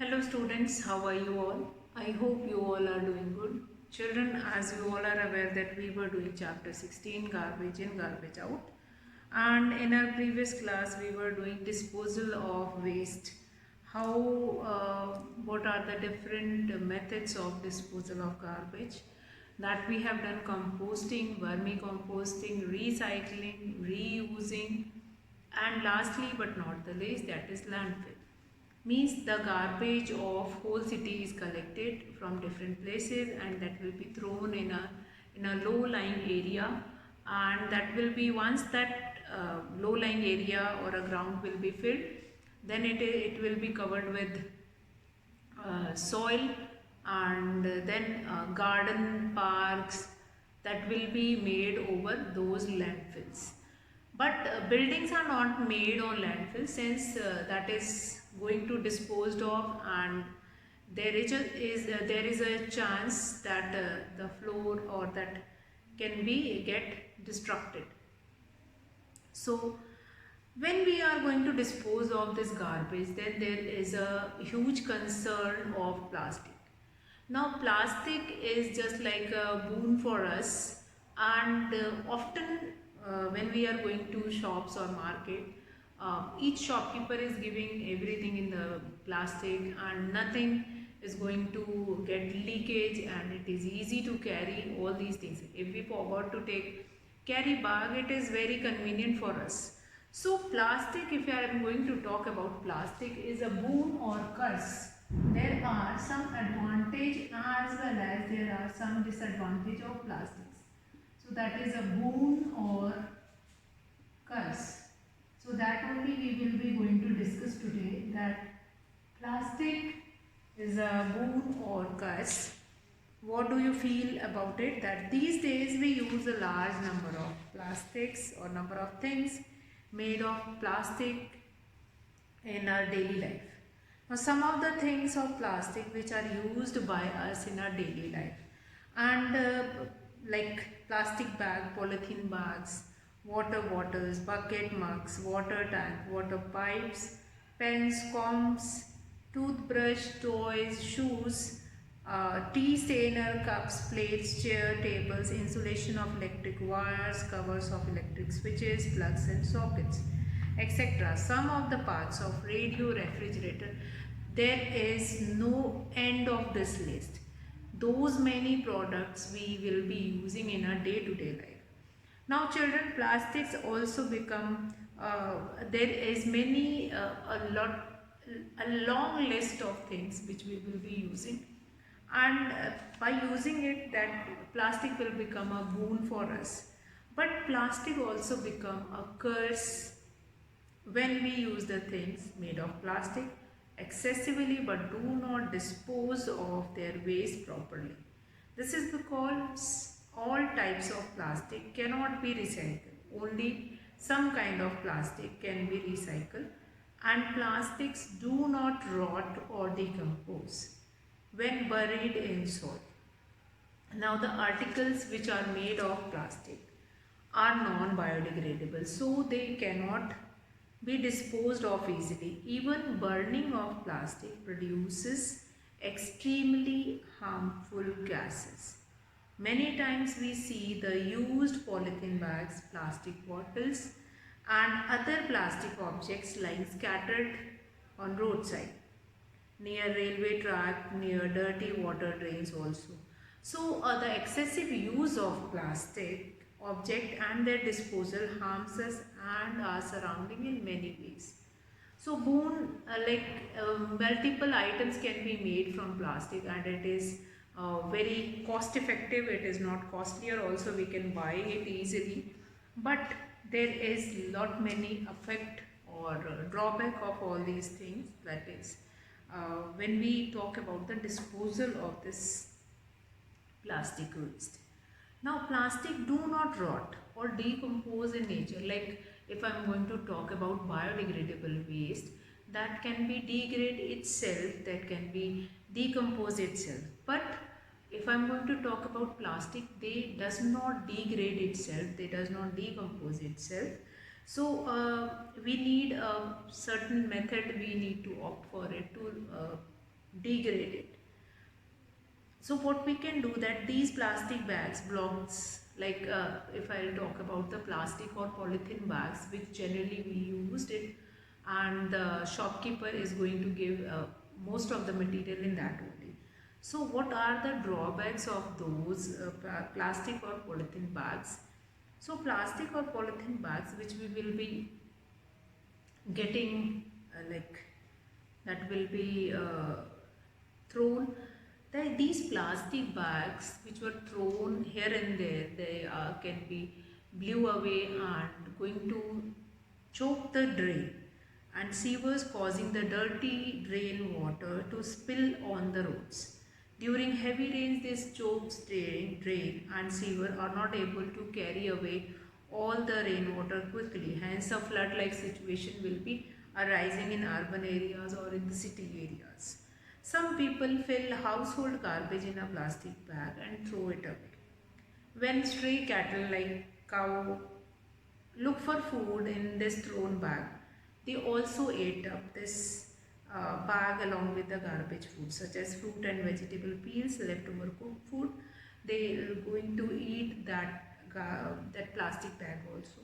Hello students, how are you all? I hope you all are doing good. Children, as you all are aware that we were doing chapter 16, garbage in, garbage out. And in our previous class we were doing disposal of waste. What are the different methods of disposal of garbage? That we have done composting, vermicomposting, recycling, reusing, and lastly but not the least, that is landfill. Means the garbage of whole city is collected from different places and that will be thrown in a low lying area, and that will be once that low lying area or a ground will be filled, then it will be covered with soil, and then garden parks that will be made over those landfills. But buildings are not made on landfill, since that is going to disposed of, and there is a chance that the floor or that can be get destructed. So when we are going to dispose of this garbage, then there is a huge concern of plastic. Now plastic is just like a boon for us, and often when we are going to shops or market, each shopkeeper is giving everything in the plastic and nothing is going to get leakage, and it is easy to carry all these things. If we forgot to take carry bag, it is very convenient for us. So plastic, if I am going to talk about plastic, is a boon or curse. There are some advantage as well as there are some disadvantage of plastics. So that is a boon or curse. So that only we will be going to discuss today, that plastic is a boon or curse. What do you feel about it? That these days we use a large number of plastics or number of things made of plastic in our daily life. Now some of the things of plastic which are used by us in our daily life, and like plastic bag, polythene bags, water bottles, bucket mugs, water tank, water pipes, pens, combs, toothbrush, toys, shoes, tea stainer, cups, plates, chair, tables, insulation of electric wires, covers of electric switches, plugs and sockets, etc. Some of the parts of radio, refrigerator, there is no end of this list. Those many products we will be using in our day-to-day life. Now children, plastics also become, there is many, a long list of things which we will be using, and by using it, that plastic will become a boon for us. But plastic also become a curse when we use the things made of plastic excessively but do not dispose of their waste properly. This is because all types of plastic cannot be recycled. Only some kind of plastic can be recycled, and plastics do not rot or decompose when buried in soil. Now the articles which are made of plastic are non-biodegradable, so they cannot be disposed of easily. Even burning of plastic produces extremely harmful gases. Many times we see the used polythene bags, plastic bottles and other plastic objects lying scattered on roadside, near railway track, near dirty water drains also. So the excessive use of plastic object and their disposal harms us and our surrounding in many ways. So multiple items can be made from plastic, and it is very cost effective. It is not costlier also, we can buy it easily, but there is lot many effect or drawback of all these things. That is when we talk about the disposal of this plastic waste. Now plastic do not rot or decompose in nature. Like if I am going to talk about biodegradable waste, that can be degrade itself, that can be decompose itself. But if I am going to talk about plastic, they does not degrade itself, they does not decompose itself. So we need a certain method, we need to opt for it to degrade it. So what we can do that these plastic bags belongs like if I'll talk about the plastic or polythene bags which generally we used it, and the shopkeeper is going to give most of the material in that only. So what are the drawbacks of those plastic or polythene bags? So plastic or polythene bags which we will be getting like that will be thrown, these plastic bags which were thrown here and there, they can be blew away and going to choke the drain and sewers, causing the dirty drain water to spill on the roads. During heavy rains, this chokes drain and sewer are not able to carry away all the rainwater quickly. Hence, a flood-like situation will be arising in urban areas or in the city areas. Some people fill household garbage in a plastic bag and throw it away. When stray cattle like cow look for food in this thrown bag, they also ate up this bag along with the garbage food such as fruit and vegetable peels, leftover cooked food. They are going to eat that plastic bag also.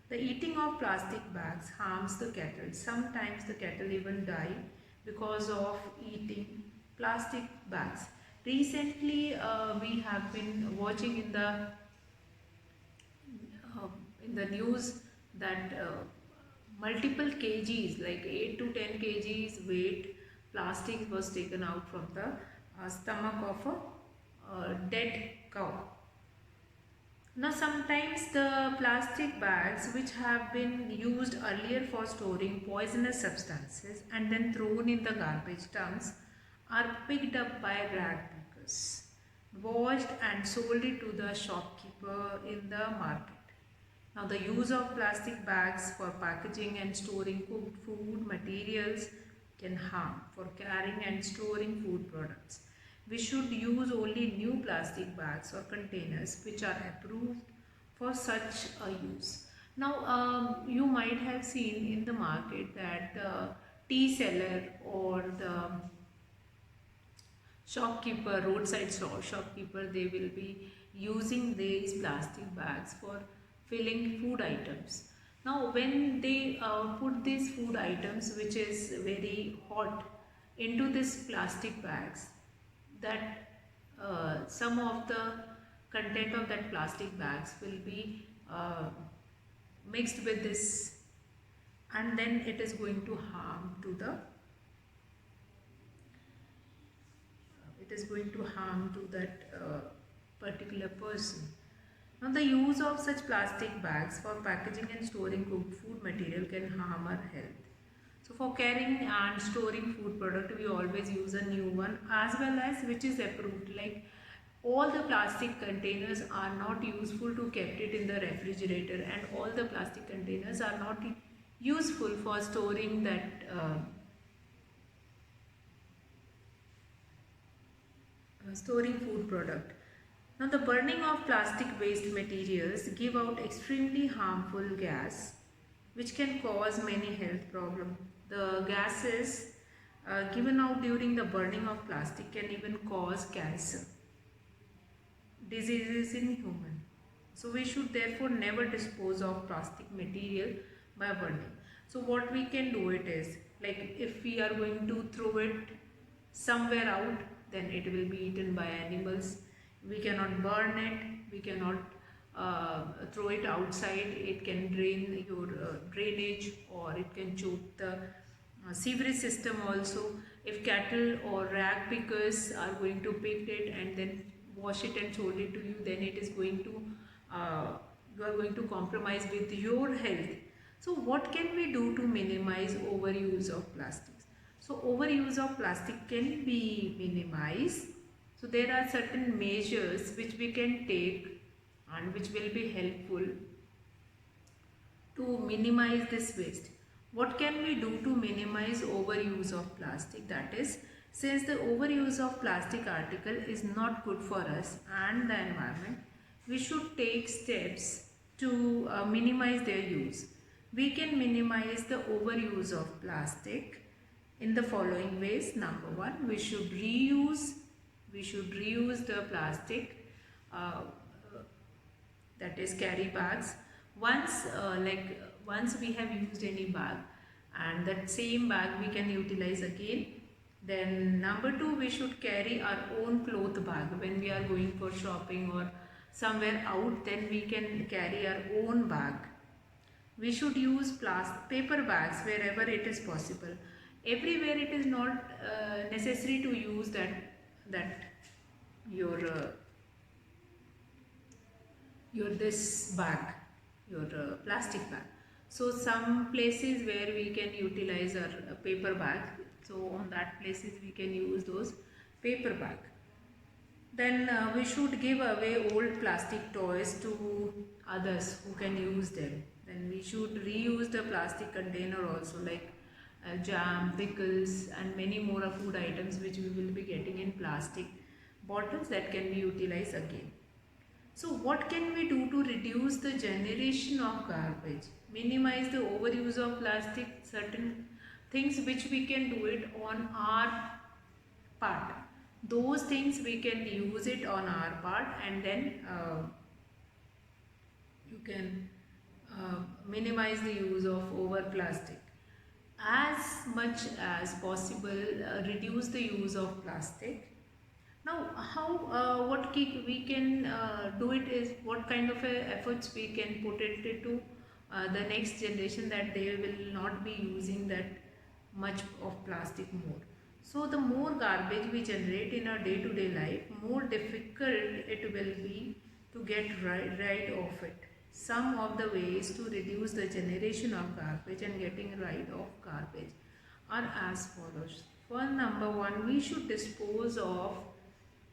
The eating of plastic bags harms the cattle. Sometimes the cattle even die because of eating plastic bags. Recently, we have been watching uh, in the news that multiple kgs, like 8 to 10 kgs weight plastic was taken out from the stomach of a dead cow. Now sometimes the plastic bags which have been used earlier for storing poisonous substances and then thrown in the garbage dumps are picked up by rag pickers, washed and sold it to the shopkeeper in the market. Now the use of plastic bags for packaging and storing cooked food materials can harm for carrying and storing food products. We should use only new plastic bags or containers which are approved for such a use. Now you might have seen in the market that the tea seller or the shopkeeper, roadside shopkeeper, they will be using these plastic bags for filling food items. Now when they put these food items which is very hot into these plastic bags, that some of the content of that plastic bags will be mixed with this, and then it is going to harm to the it is going to harm to that particular person. Now the use of such plastic bags for packaging and storing cooked food material can harm our health. So for carrying and storing food product, we always use a new one as well as which is approved. Like all the plastic containers are not useful to kept it in the refrigerator, and all the plastic containers are not useful for storing that storing food product. Now the burning of plastic waste materials give out extremely harmful gas which can cause many health problems. The gases given out during the burning of plastic can even cause cancer, diseases in human. So we should therefore never dispose of plastic material by burning. So what we can do it is, like if we are going to throw it somewhere out, then it will be eaten by animals. We cannot burn it, we cannot throw it outside. It can drain your drainage, or it can choke the sewerage system also. If cattle or rag pickers are going to pick it and then wash it and sold it to you, then it is going to you are going to compromise with your health. So what can we do to minimize overuse of plastics? So overuse of plastic can be minimized. So there are certain measures which we can take and which will be helpful to minimize this waste. What can we do to minimize overuse of plastic? That is, since the overuse of plastic article is not good for us and the environment, we should take steps to minimize their use. We can minimize the overuse of plastic in the following ways. Number one, we should reuse the plastic, uh, that is carry bags. Once we have used any bag, and that same bag we can utilize again. Then number two, we should carry our own cloth bag when we are going for shopping or somewhere out. Then we can carry our own bag. We should use paper bags wherever it is possible. Everywhere it is not necessary to use that your this bag, your plastic bag. So some places where we can utilize our paper bag, so on that places we can use those paper bag. Then we should give away old plastic toys to others who can use them. Then we should reuse the plastic container also, like jam, pickles and many more food items which we will be getting in plastic bottles that can be utilized again. So what can we do to reduce the generation of garbage? Minimize the overuse of plastic, certain things which we can do it on our part. Those things we can use it on our part, and then you can minimize the use of over plastic. As much as possible, reduce the use of plastic. Now, how we can do it is, what kind of efforts we can put it into the next generation, that they will not be using that much of plastic more. So the more garbage we generate in our day-to-day life, more difficult it will be to get rid of it. Some of the ways to reduce the generation of garbage and getting rid of garbage are as follows. For number one, we should dispose of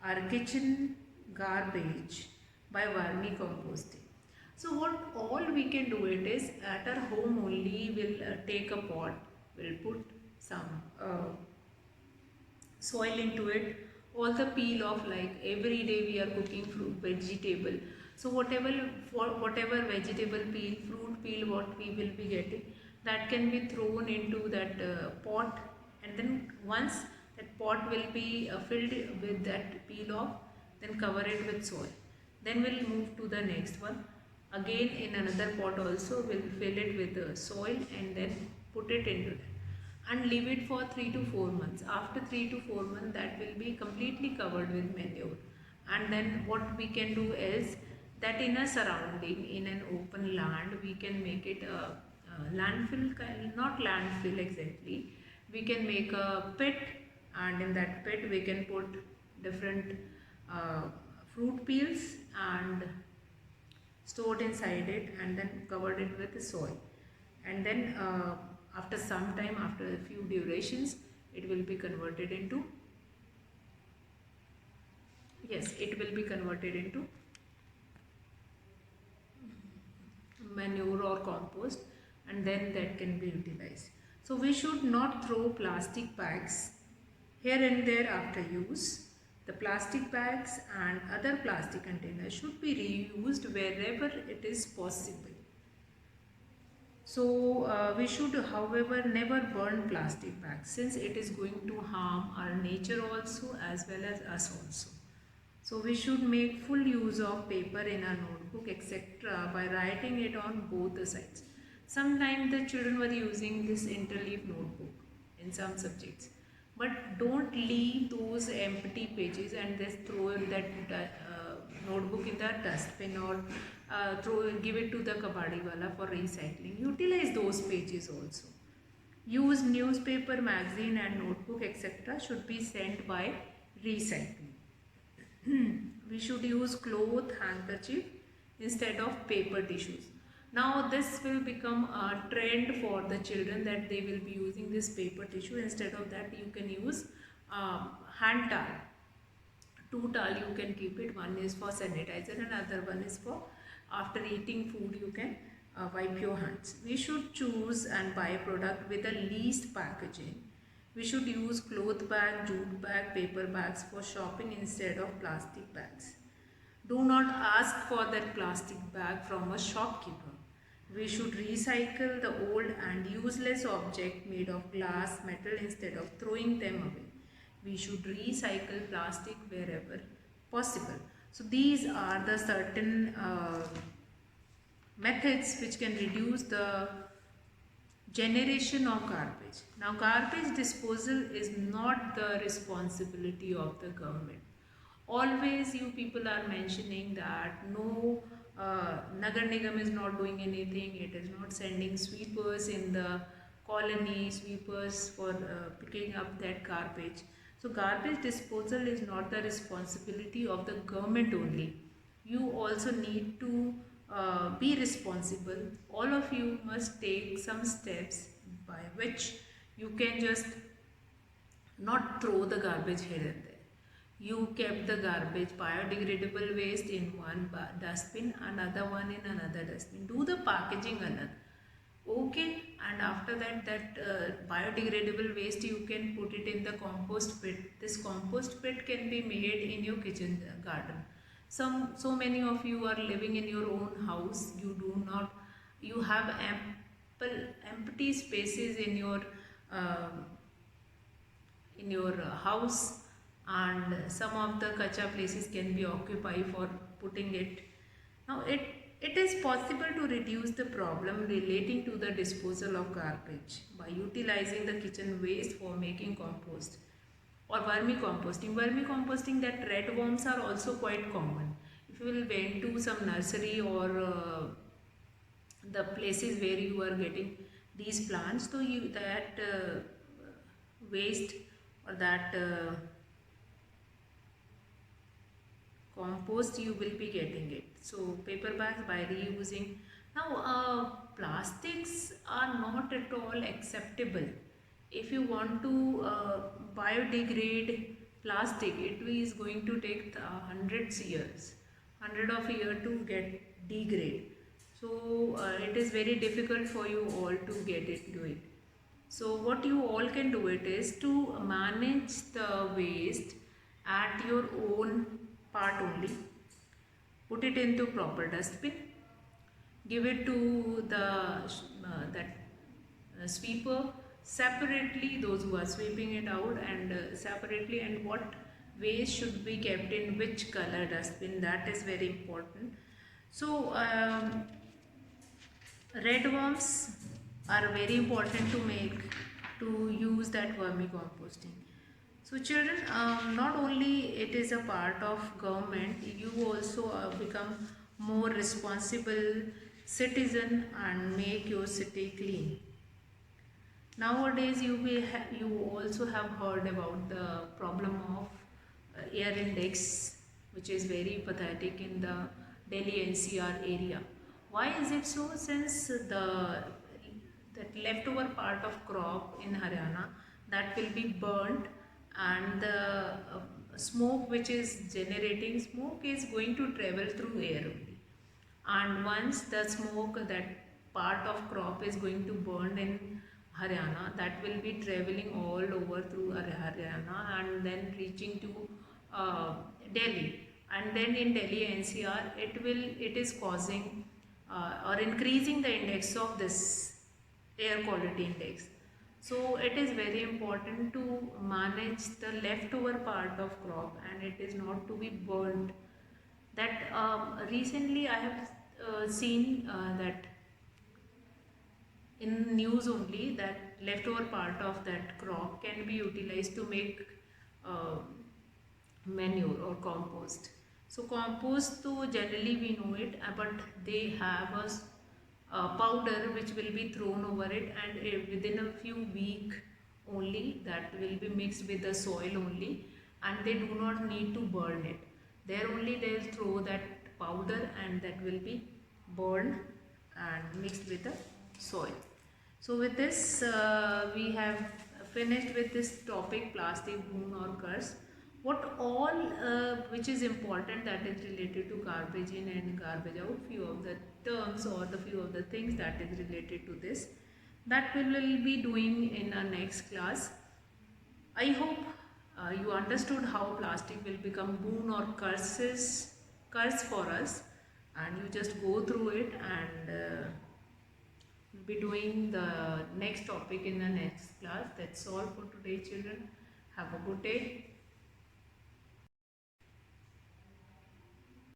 our kitchen garbage by vermicomposting. So what all we can do it is, at our home only, we'll take a pot, we'll put some soil into it, all the peel off, like every day we are cooking fruit, vegetable. So whatever vegetable peel, fruit peel what we will be getting, that can be thrown into that pot, and then once that pot will be filled with that peel off, then cover it with soil. Then we'll move to the next one. Again in another pot also we'll fill it with soil and then put it into that, and leave it for 3 to 4 months. After 3 to 4 months, that will be completely covered with manure. And then what we can do is that in a surrounding, in an open land, we can make it a landfill, not landfill exactly. We can make a pit, and in that pit we can put different fruit peels and stored inside it, and then covered it with soil. And then after some time, after a few durations, it will be converted into, manure or compost, and then that can be utilized. So we should not throw plastic bags here and there after use. The plastic bags and other plastic containers should be reused wherever it is possible. So we should, however, never burn plastic bags, since it is going to harm our nature also as well as us also. So we should make full use of paper in our notebook etc. by writing it on both the sides. Sometimes the children were using this interleaf notebook in some subjects, but don't leave those empty pages and just throw that notebook in the dustbin, or give it to the kabadi wala for recycling. Utilize those pages also. Use newspaper, magazine and notebook etc. should be sent by recycling. We should use cloth handkerchief instead of paper tissues. Now this will become a trend for the children, that they will be using this paper tissue. Instead of that, you can use hand towel. 2 towel you can keep it. One is for sanitizer and other one is for after eating food you can wipe your hands. We should choose and buy product with the least packaging. We should use cloth bag, jute bag, paper bags for shopping instead of plastic bags. Do not ask for that plastic bag from a shopkeeper. We should recycle the old and useless object made of glass, metal instead of throwing them away. We should recycle plastic wherever possible. So these are the certain methods which can reduce the generation of garbage. Now, garbage disposal is not the responsibility of the government. Always, you people are mentioning that no, Nagar Nigam is not doing anything, it is not sending sweepers in the colony, sweepers for picking up that garbage. So, garbage disposal is not the responsibility of the government only. You also need to be responsible. All of you must take some steps by which you can just not throw the garbage here and there. You kept the garbage, biodegradable waste in one dustbin, another one in another dustbin. Do the packaging alag. Okay, and after that, biodegradable waste you can put it in the compost pit. This compost pit can be made in your kitchen garden. So many of you are living in your own house. You have empty spaces um in your house, and some of the kacha places can be occupied for putting it. Now it is possible to reduce the problem relating to the disposal of garbage by utilizing the kitchen waste for making compost or vermicomposting. Vermicomposting, that red worms are also quite common. If you will went to some nursery or the places where you are getting these plants, so you that waste or that compost you will be getting it. So paper bags by reusing. Now plastics are not at all acceptable. If you want to biodegrade plastic, it is going to take hundred of years to get degrade. So it is very difficult for you all to get it do it. So what you all can do it is to manage the waste at your own part only. Put it into proper dustbin. Give it to the that sweeper separately. Those who are sweeping it out, and separately, and what waste should be kept in which color dustbin. That is very important. So red worms are very important to use that vermicomposting. So children, not only it is a part of government, you also become more responsible citizen and make your city clean. Nowadays, you also have heard about the problem of air index, which is very pathetic in the Delhi NCR area. Why is it so? Since that leftover part of crop in Haryana, that will be burnt, and the smoke which is generating smoke is going to travel through air only. And once the smoke, that part of crop is going to burn in Haryana, that will be traveling all over through Haryana and then reaching to Delhi. And then in Delhi NCR, it is causing or increasing the index of this air quality index. So it is very important to manage the leftover part of crop, and it is not to be burned. That recently I have seen that in news only, that leftover part of that crop can be utilized to make uh, manure or compost. So compost, though generally we know it, but they have a powder which will be thrown over it, and within a few weeks only that will be mixed with the soil only, and they do not need to burn it. There only they will throw that powder, and that will be burned and mixed with the soil. So with this we have finished with this topic, plastic boon or curse. What all which is important, that is related to garbage in and garbage out, few of the terms or the few of the things that is related to this, that we will be doing in our next class. I hope you understood how plastic will become boon or curse for us, and you just go through it and We'll be doing the next topic in the next class. That's all for today, children. Have a good day.